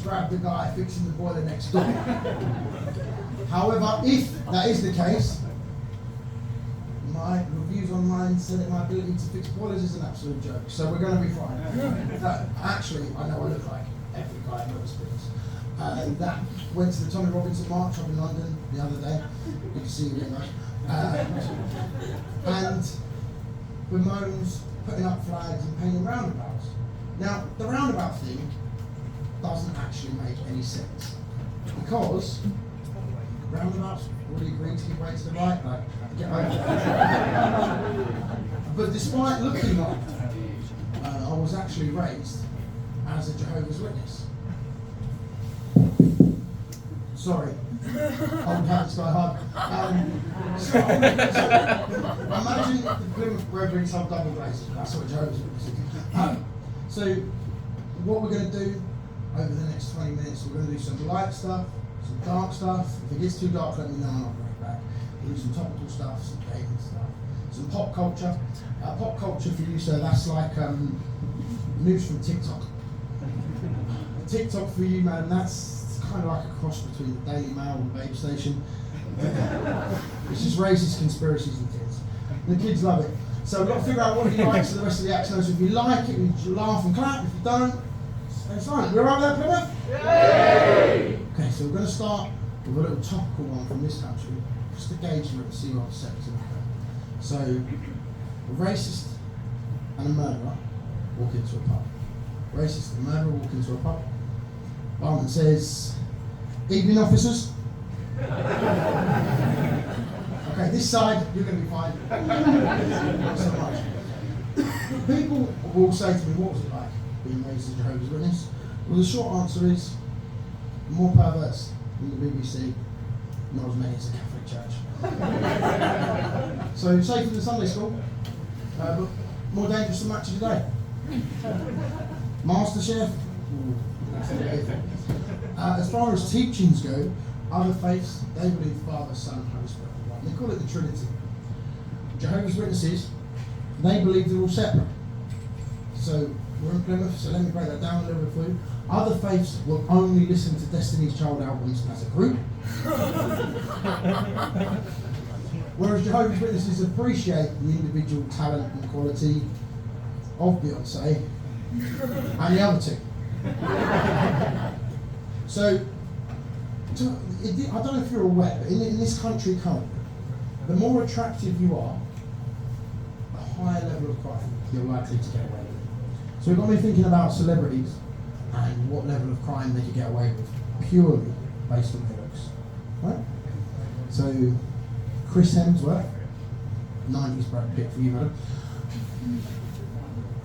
grab the guy fixing the boiler next door. However, if that is the case, my reviews online said that my ability to fix boilers is an absolute joke, so we're going to be fine. Actually, I know I look like every guy in motorsports. That went to the Tommy Robinson March up in London the other day. Good to see you again, mate. And bemoans putting up flags and painting roundabouts. Now, the roundabout thing doesn't actually make any sense, because roundabouts already agreed to give way to the right, like, get over that. But despite looking like I was actually raised as a Jehovah's Witness. Sorry, old habits die hard. So imagine the Plymouth Brethren some double glazed. That's what Jehovah's Witnesses do. So what we're going to do over the next 20 minutes, we're going to do some light stuff, some dark stuff. If it gets too dark, let me know and I'll bring it back. We'll do some topical stuff, some gaming stuff, some pop culture. Pop culture for you, so that's like news from TikTok. TikTok for you, man, that's kind of like a cross between the Daily Mail and the Babe Station. It's just racist conspiracies and kids. And the kids love it. So we've got to figure out what he likes for the rest of the action. So if you like it, you laugh and clap. If you don't, stay silent. We're all right there, Plymouth? Yay! Okay, so we're going to start with a little topical one from this country, just to gauge it and see what sex is. So, a racist and a murderer walk into a pub. Racist and a murderer walk into a pub. Barman says, "Evening, officers." Okay, this side, you're going to be fine. Not so much. People will say to me, what was it like being raised as a Jehovah's Witness? Well, the short answer is, more perverts than the BBC, not as many as the Catholic Church. So, safer than Sunday school, but more dangerous than Match of the Day. MasterChef. As far as teachings go, other faiths, they believe Father, Son, Holy Spirit. They call it the Trinity. Jehovah's Witnesses, they believe they're all separate. So we're in Plymouth, so let me break that down a little bit for you. Other faiths will only listen to Destiny's Child albums as a group. Whereas Jehovah's Witnesses appreciate the individual talent and quality of Beyonce and the other two. So, I don't know if you're aware, but in this country code, the more attractive you are, the higher level of crime you're likely to get away with. So we've got me thinking about celebrities and what level of crime they could get away with, purely based on their looks. Right? So, Chris Hemsworth, 90s Brad Pitt for you, madam.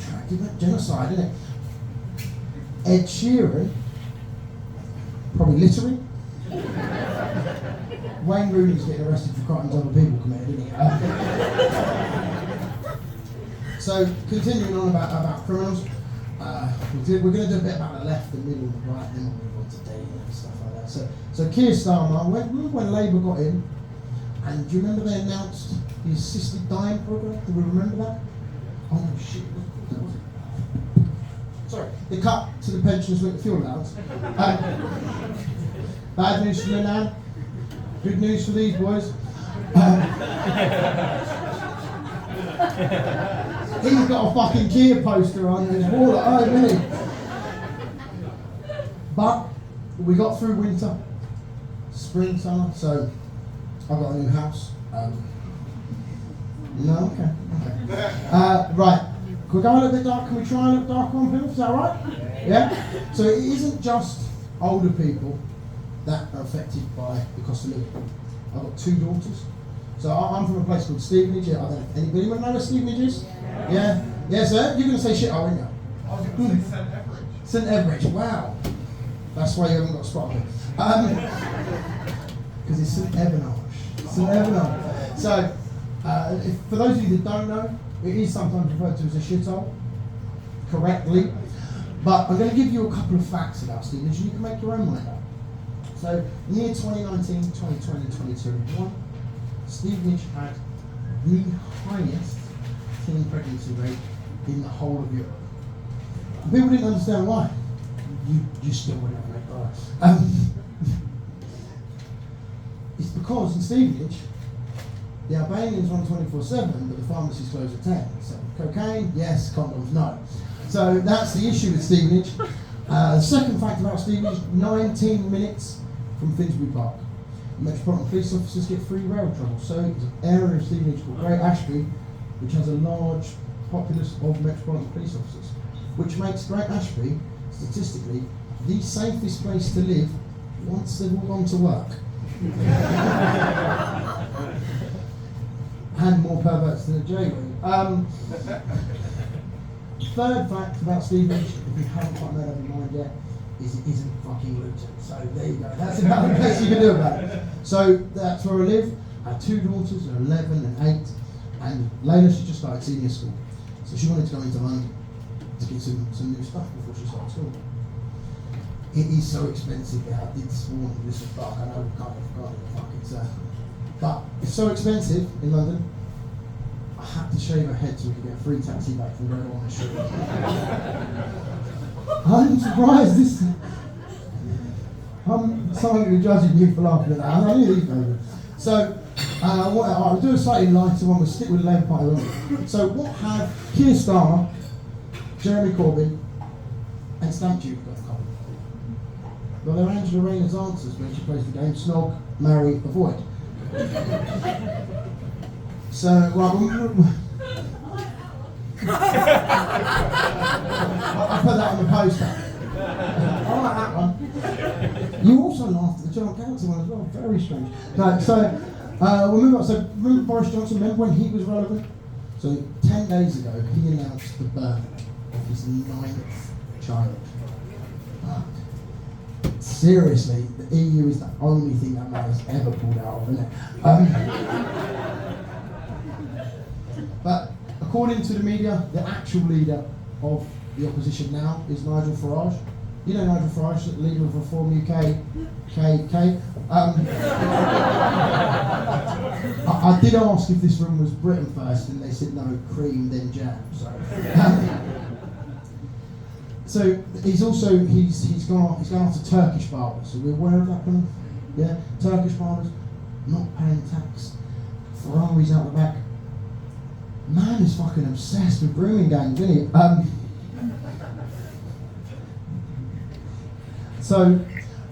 Attractive, genocide, isn't it? Ed Sheeran, probably littering. Wayne Rooney's getting arrested for crimes other people committed, isn't he? So, continuing on about criminals, we're going to do a bit about the left, the middle, the right, then we'll move on to dating and stuff like that. So Keir Starmer, remember when Labour got in, and do you remember they announced the assisted dying programme? Do we remember that? Oh no, shit. Sorry, the cut to the pensioners with the fuel allowance. Bad news for Linan, good news for these boys. He's got a fucking Kia poster on his wall at home, isn't he? But we got through winter, spring, summer, so I got a new house. No, okay. Right. Can we go a little bit dark? Can we try and look darker on Plymouth? Is that right? Yeah? So it isn't just older people that are affected by the cost of living. I've got two daughters. So I'm from a place called Stevenage. I don't know if anybody know where Stevenage is? Yeah? Yeah, sir? You're going to say shit, aren't you? I was going to say St Everett. St Everett, wow. That's why you haven't got a spot on it. Because it's St Ebenage. St Ebenage. So, for those of you that don't know, it is sometimes referred to as a shithole, correctly. But I'm going to give you a couple of facts about Stevenage and you can make your own mind up. So, in the year 2019, 2020, 2021, Stevenage had the highest teen pregnancy rate in the whole of Europe. And people didn't understand why. You still wouldn't have made right. It's because in Stevenage, the Albanians run 24/7, but the pharmacies close at 10. So cocaine, yes. Condoms, no. So that's the issue with Stevenage. The second fact about Stevenage: 19 minutes from Finsbury Park. Metropolitan police officers get free rail travel. So it's an area of Stevenage called Great Ashby, which has a large populace of Metropolitan police officers, which makes Great Ashby, statistically, the safest place to live once they've all gone to work. And more perverts than a jail room. Third fact about Stevenage, if you haven't quite made up your mind yet, is it isn't fucking Luton. So there you go. That's about the best you can do about it. So that's where I live. I have 2 daughters, they're 11 and 8, and Layla, she just started senior school. So she wanted to go into London to get some new stuff before she started school. It is so expensive there. I did sworn this was dark. I know we can't fuck it's but it's so expensive in London. I had to shave her head so we could get a free taxi back from Red on the street. I'm surprised this. I'm silently judging you for laughing at that. I knew these guys. So I'll do a slightly lighter one. We'll stick with the Labour Party one. So what have Keir Starmer, Jeremy Corbyn, and Stamp Duty got in common? Well, they're Angela Rayner's answers when she plays the game Snog, Marry, Avoid. So, right, I put that on the poster. I like that one. You also laughed at the John Council one as well, very strange. No, so, we'll move on. So, remember Boris Johnson, remember when he was relevant? So, 10 days ago, he announced the birth of his 9th child. Seriously, the EU is the only thing that man has ever pulled out of, isn't it? But according to the media, the actual leader of the opposition now is Nigel Farage. You know Nigel Farage, the leader of Reform UK, KK. I did ask if this room was Britain first, and they said no, cream then jam. So he's gone after Turkish barbers. Are we aware of that one? Yeah, Turkish barbers not paying tax. Ferraris out the back. Man is fucking obsessed with grooming gangs, isn't he? So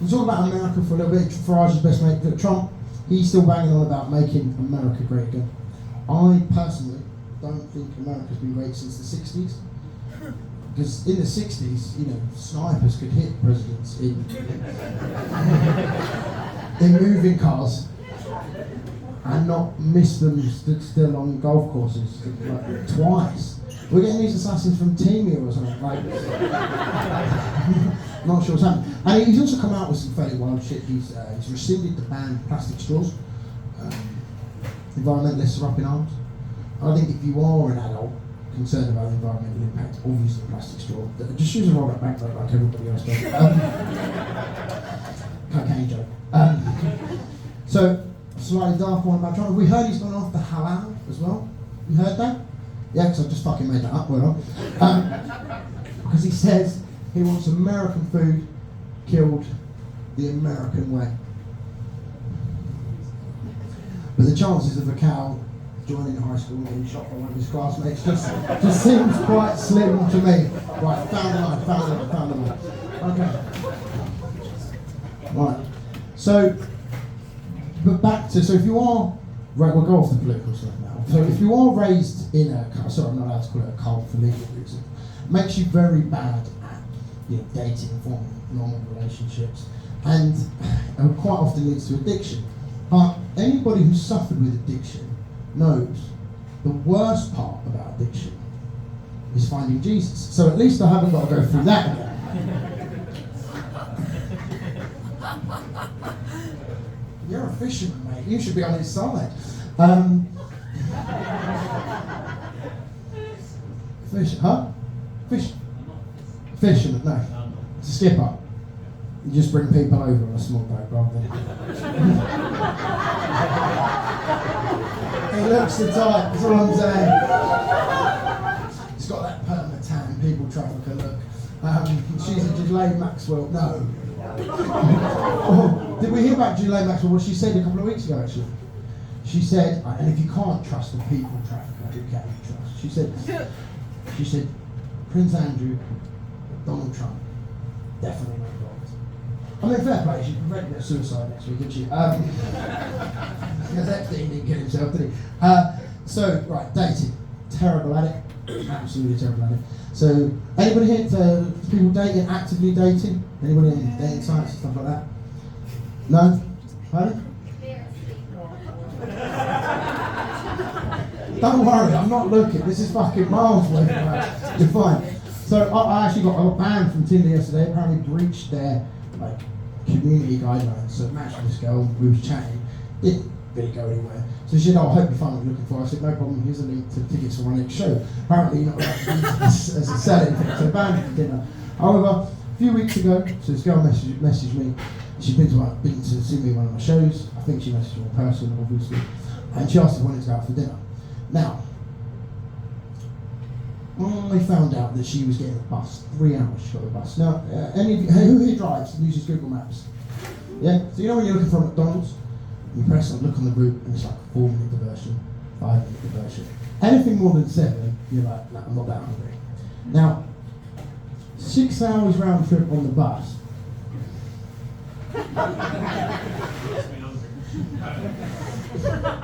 we'll talk about America for a little bit. Farage's best mate, Trump. He's still banging on about making America great again. I personally don't think America's been great since the 60s. Because in the 60s, you know, snipers could hit presidents in moving cars and not miss them stood still on golf courses like twice. We're getting these assassins from Timor or something, like, not sure what's happening. And he's also come out with some fairly wild shit. He's rescinded the ban of plastic straws. Environmentalists are up in arms. I think if you are an adult concerned about the environmental impact of using a plastic straw, just use a roll-up banknote like everybody else does. Cocaine joke. So, slightly dark one about Trump. We heard he's gone after halal as well. You heard that? Yeah, because I just fucking made that up, well. Because he says he wants American food killed the American way. But the chances of a cow joining high school and getting shot by one of his classmates just seems quite slim to me. Right, found the line. Okay. Right. So, but back to, so if you are, right, we'll go off the political stuff now. So if you are raised in a, sorry, I'm not allowed to call it a cult for legal reasons, makes you very bad at, you know, dating and forming normal relationships, and quite often leads to addiction. But anybody who's suffered with addiction knows the worst part about addiction is finding Jesus. So at least I haven't got to go through that again. You're a fisherman, mate. You should be on his side. Fisherman, no. It's a skipper. You just bring people over on a small boat rather than... He looks the type, that's all I'm saying. He's got that perma tan, people trafficker look. She's a Ghislaine Maxwell, no. Oh, did we hear about Ghislaine Maxwell? What she said a couple of weeks ago, actually. She said, and if you can't trust the people trafficker, who can you trust? She said, Prince Andrew, Donald Trump, definitely not involved. I mean, fair play, she's preventing a suicide next week, isn't she? Because Epstein didn't kill himself, did he? So, right, dating. Terrible at it. Absolutely terrible at it. So, anybody here, people dating, actively dating? Anybody in dating sites and stuff like that? No? Pardon? Don't worry, I'm not looking. This is fucking miles away from that. You're fine. So I actually got banned from Tinder yesterday. Apparently breached their community guidelines. So matched with this girl. We was chatting. Didn't really go anywhere. So she said, "Oh, I hope you find what you're looking for." I said, "No problem. Here's a link to tickets for my next show." Apparently you're not allowed to use this as a selling thing. So banned from Tinder. However, a few weeks ago, so this girl messaged me. She'd been to see me at one of my shows. I think she messaged me in person, obviously. And she asked if I wanted to go out for dinner. Now, I found out that she was getting a bus. 3 hours she got the bus. Now, any of you, who here drives and uses Google Maps? Yeah? So you know when you're looking for a McDonald's, you press on, look on the route, and it's like a 4-minute diversion, 5-minute diversion. Anything more than 7, you're like, no, I'm not that hungry. Now, 6 hours round trip on the bus.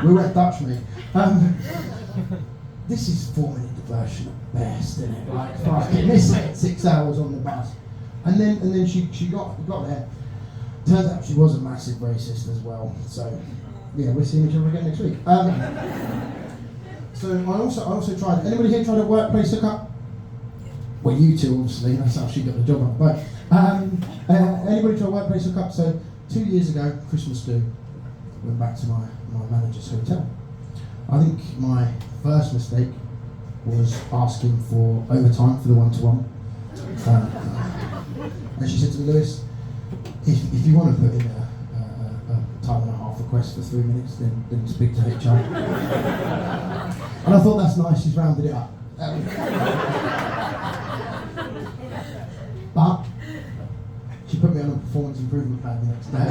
We went Dutch, mate. This is 4-minute diversion at best, isn't it? Like, fucking, this ain't 6 hours on the bus. And then she got there. Turns out she was a massive racist as well. So, yeah, we're seeing each other again next week. So I also tried. Anybody here tried a workplace hookup? Well, you two, obviously. That's how she got the job on. But anybody tried a workplace hookup? So 2 years ago, Christmas do, went back to my manager's hotel. I think my first mistake was asking for overtime for the one-to-one. And she said to me, "Lewis, if you want to put in a time and a half request for 3 minutes, then speak to HR." And I thought, that's nice, she's rounded it up. But she put me on a performance improvement plan the next day.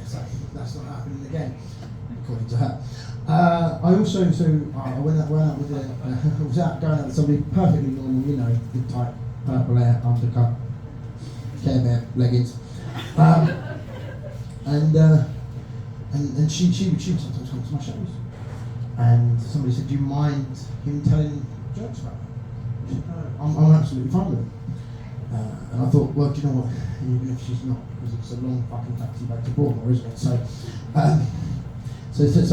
So that's not happening again, according to her. I also, I went out with I was out going out with somebody perfectly normal, you know, good type, purple hair, undercut, Care Bear leggings, and she would sometimes come to my shows, and somebody said, "Do you mind him telling jokes about me?" I said, "No, I'm absolutely fine with it." And I thought, well, do you know what? Even if she's not, because it's a long fucking taxi back to Baltimore, isn't it? So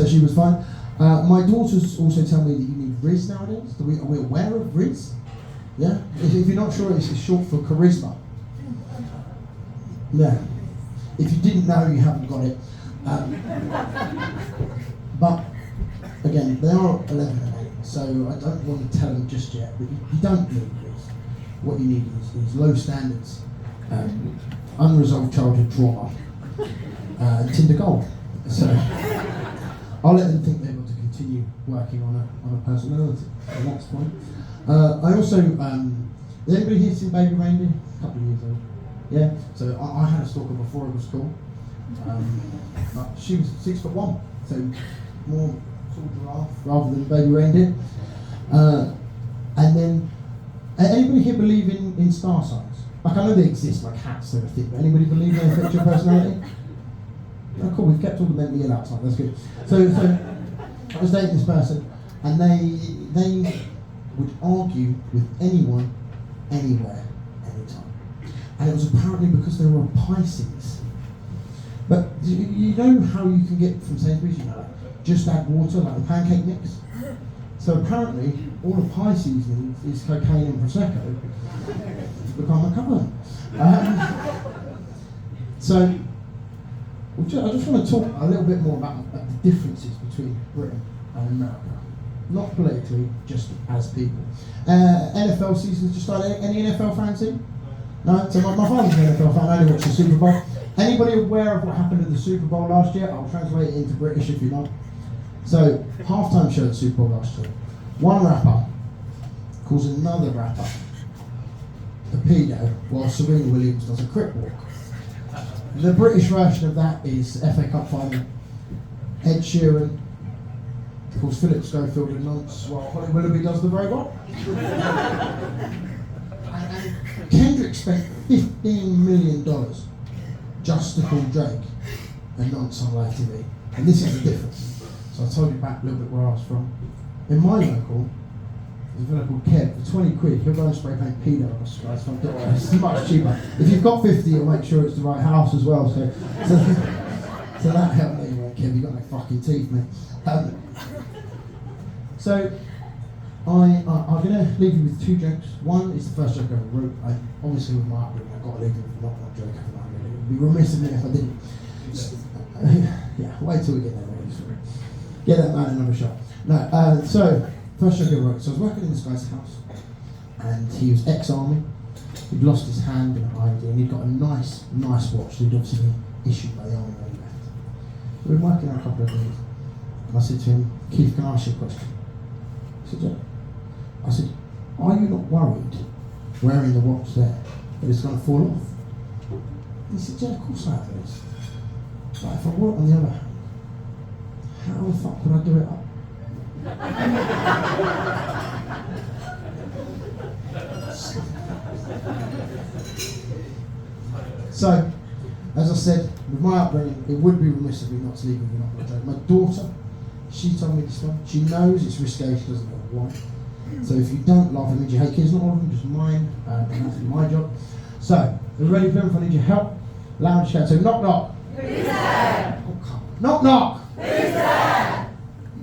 she was fine. My daughters also tell me that you need Riz nowadays. Are we aware of Riz? Yeah? If you're not sure, it's short for charisma. Yeah. If you didn't know, you haven't got it. But, again, they are 11 and 8, so I don't want to tell them just yet, but you don't need Riz. What you need is low standards, unresolved childhood trauma, Tinder gold. So I'll let them think they're able to continue working on a personality. And that's fine. I also, has anybody here seen Baby Reindeer? A couple of years old. Yeah. So I had a stalker before it was cool. But she was 6'1", so more sort of giraffe rather than Baby Reindeer. And then, anybody here believe in star signs? Like, I know they exist, like hats and everything, but anybody believe they affect your personality? Oh, cool, we've kept all the mentally ill outside, that's good. So I was dating this person, and they would argue with anyone, anywhere, anytime. And it was apparently because they were a Pisces. But you know how you can get from Sainsbury's, you know, like, just add water, like the pancake mix? So apparently, all a Pisces needs is cocaine and Prosecco to become a couple. So, I just want to talk a little bit more about the differences between Britain and America. Not politically, just as people. NFL season's just started. Any NFL fans here? No? So my father's an NFL fan, I only watched the Super Bowl. Anybody aware of what happened at the Super Bowl last year? I'll translate it into British if you're not. So, halftime show at Super Bowl last year. One rapper calls another rapper a pedo while Serena Williams does a crip walk. The British version of that is FA Cup final. Ed Sheeran, of course Philip Schofield and Nonce while Holly Willoughby does the robot. And Kendrick spent $15 million just to call Drake and Nonce on live TV. And this is the difference. So I told you back a little bit where I was from. In my local, there's a fella called Kev, for 20 quid, he'll go and spray paint pedo on the skies. It's much cheaper. If you've got 50, you'll make sure it's the right house as well. So that helped me, right, Kev, you've got no fucking teeth, mate. So I'm going to leave you with two jokes. One is the first joke I ever wrote. Obviously with my upbringing, I've got to leave you with not one joke. It would be remiss of me if I didn't. Yeah, wait till we get there. Get that man another shot. No, so first joke I ever wrote. So I was working in this guy's house, and he was ex-army. He'd lost his hand in an ID, and he'd got a nice watch that he'd obviously been issued by the army when he left. We've been working on a couple of days, and I said to him, Keith, can I ask you a question? He said, yeah. I said, are you not worried wearing the watch there that it's going to fall off? He said, yeah, of course I am. But if I wore it on the other hand, how the fuck would I do it up? So, as I said, with my upbringing, it would be remiss of me not to leave with you not one joke. My daughter, she told me this one. She knows it's risque, she doesn't know why. So if you don't laugh, it means you hate kids, not all of them, just mine, and that's my job. So, are you ready, Plymouth? I need your help. Loud shout, so knock knock. Who's there? Oh, come on. Knock knock. Who's there?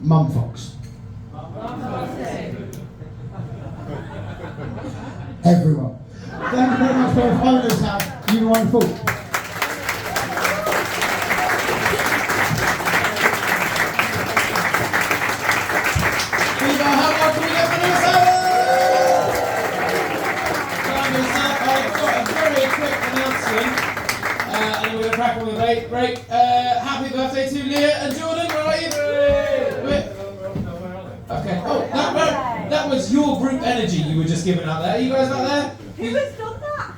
Mum Fox. Everyone. Thank you very much for following us out. You've been wonderful. And we're going to crack on with a break. Happy birthday to Leah and Jordan. Where are you? Okay. Oh, that was your group energy you were just giving out there. Are you guys out there? Who has done that?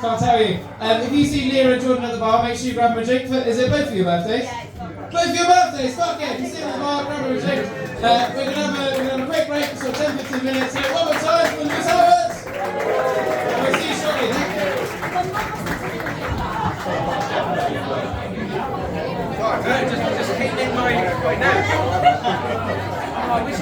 Can't tell you. If you see Leah and Jordan at the bar, make sure you grab them a drink. Is it both of your birthdays? Yeah, it's not right. Both of your birthdays. Fuck yeah! If you see them at the bar, grab them a drink. We're going to have a quick break, so 10-15 minutes. So one more time for the Miss Howards. And we'll see you shortly. Thank you. Just keep in mind right now. Oh, I wish it